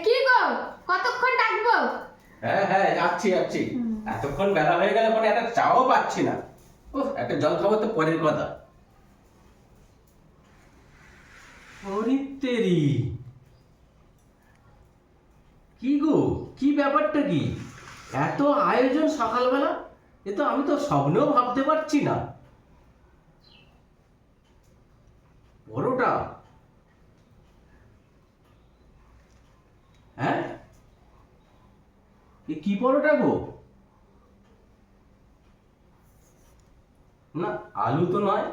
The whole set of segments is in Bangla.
কি গো, কতক্ষণ ডাকবো? হ্যাঁ হ্যাঁ, যাচ্ছি যাচ্ছি। এতক্ষণ বেলা হয়ে গেল, কোনো একটা চাও পাচ্ছি না। একটা জল খাবো তো পরের কথা। তেরি, কি গো, কি ব্যাপারটা কি? এত আয়োজন সকালবেলা, এ তো আমি তো স্বপ্নেও ভাবতে পারছি না। পরোটা? হ্যাঁ, এ কি পরোটা গো? না, আলু তো নয়,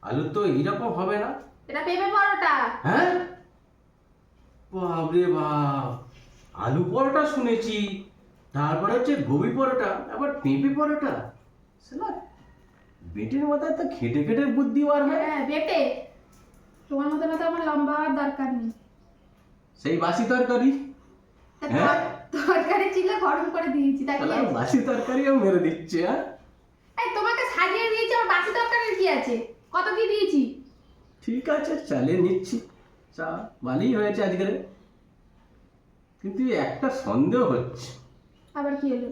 আলু তো এইরকম হবে না। এটা পেঁপে পরোটা। হ্যাঁ, বাপরে বাপ, আলু পরোটা শুনেছি, তারপরে হচ্ছে গোবি পরোটা, আবার পেঁপে পরোটা। শালা, বেটের মাথায় তো খেটে খেটে বুদ্ধি বার হয়। হ্যাঁ বেটে, তোমার মতো না তো আমার লম্বা হওয়ার দরকার নেই। সেই বাসি তরকারি। তা হ্যাঁ? তরকারি ছিল, গরম করে দিয়েছি, তাই কি শালা, আছে? বাসি তরকারিও মেরে দিচ্ছে। হ্যাঁ, এই তোমাকে সাজিয়ে দিয়েছি, আমার বাসি তরকারির কি আছে? কত কি দিয়েছি? ঠিক আছে, চালিয়ে নিচ্ছি। চা ভালোই হয়েছে আজকের, কিন্তু একটা সন্দেহ হচ্ছে। আবার কি হলো?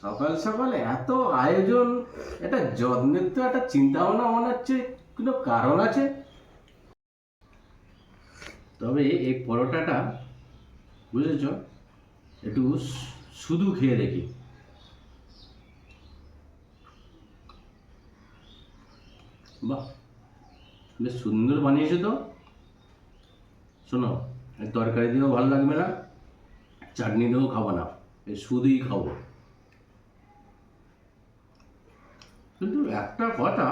সকাল সকাল এত আয়োজন, এটা যত্নের তো একটা চিন্তা ভাবনা মনে হচ্ছে কোনো কারণ আছে। তবে এই পরোটাটা, বুঝেছ, একটু শুধু খেয়ে দেখি। বাহ, বেশ সুন্দর বানিয়েছে তো। শোনো, এই তরকারি দিয়েও ভালো লাগবে না, চাটনি দিয়েও খাবো না, এই শুধুই খাবো। কিন্তু একটা কথা,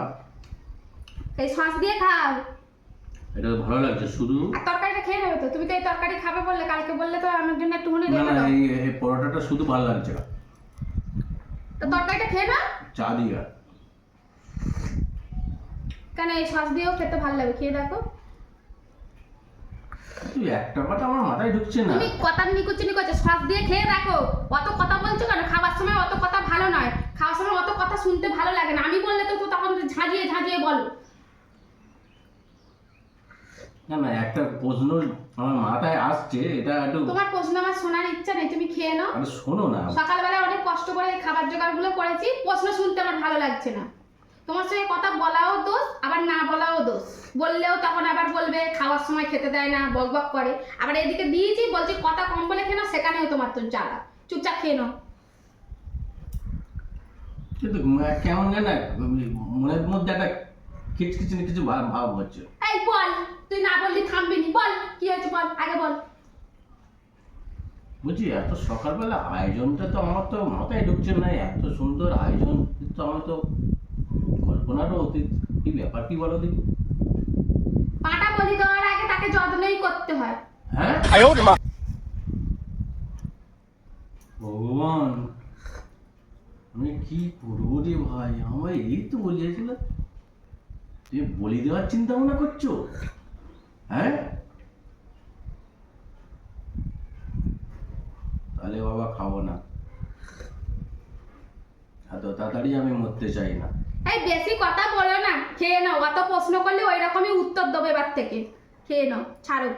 এই সস দিয়ে খাও। এটা তো ভালো লাগছে শুধু। আর তরকারিটা খেয়ে নেবে তো? তুমি তো এই তরকারি খাবে বললে, কালকে বললে তো আমার জন্য একটু হুনে না রেখে না, দাও। এই পরোটাটা শুধু ভালো লাগছে না, তো তরকারিটা খেয়ে নাও। চা দিয়ে। কেন, এই সস দিয়েও খেতে ভালো লাগে, খেয়ে দেখো। তুই একটা কথা আমার মাথায় ঢুকছে না। তুমি কথা নিকুচি করছো, সস দিয়ে খেয়ে দেখো। অত কথা বলছো কেন? খাবার সময় অত কথা ভালো নয়, খাওয়ার সময় অত কথা শুনতে ভালো লাগে না। আমি বললে তো তখন ঝাঁঝিয়ে ঝাঁঝিয়ে বলো। না না, একটা প্রশ্ন আমার মাথায় আসছে, এটা একটু। তোমার প্রশ্ন আমার শোনার ইচ্ছা নেই, তুমি খেয়ে নাও। আরে শোনো না। সকালবেলা অনেক কষ্ট করে এই খাবার জোগাড়গুলো করেছি, প্রশ্ন শুনতে আমার ভালো লাগছে না। তোমার সঙ্গে কথা বলাও দোষ, আবার না বলাও দোষ। বললেও তখন আবার বলবে খাওয়ার সময় খেতে দেয় না, বক বক করে। আবার এদিকে দিয়েছি, বলছি কথা কম বলে খেয়ে নাও, সেখানেও তোমার তো জ্বালা। চুপচাপ খেয়ে নাও। কিন্তু কেমন যেন মনের মধ্যে একটা খিচখিচ কিছু ভাব হচ্ছে। এই বল, তুই না বললি থামবি নি, বল কি হয়েছে, বল আগে বল। বুঝছি, এত সকালবেলা আয়োজনটা তো আমার তো মাথায় ঢুকছে না। এত সুন্দর আয়োজন তো আমার তো কল্পনারও অতীত। কি ব্যাপার, কি বলো দেখি? পাটা বলি দেওয়ার আগে তাকে যত্নই করতে হয়। হ্যাঁ, ভগবান, আমি কি করবো রে ভাই? আমার এই তো বলিয়েছিল, তুমি বলি দেওয়ার চিন্তা ভাবনা করছো? হ্যাঁ, তাহলে বাবা খাবো না, এত তাড়াতাড়ি আমি মরতে চাই না। এই বেশি কথা বলো না, খেয়ে নাও। অত প্রশ্ন করলে ওই রকমই উত্তর দেবে এবার থেকে। খেয়ে নাও, ছাড়ো।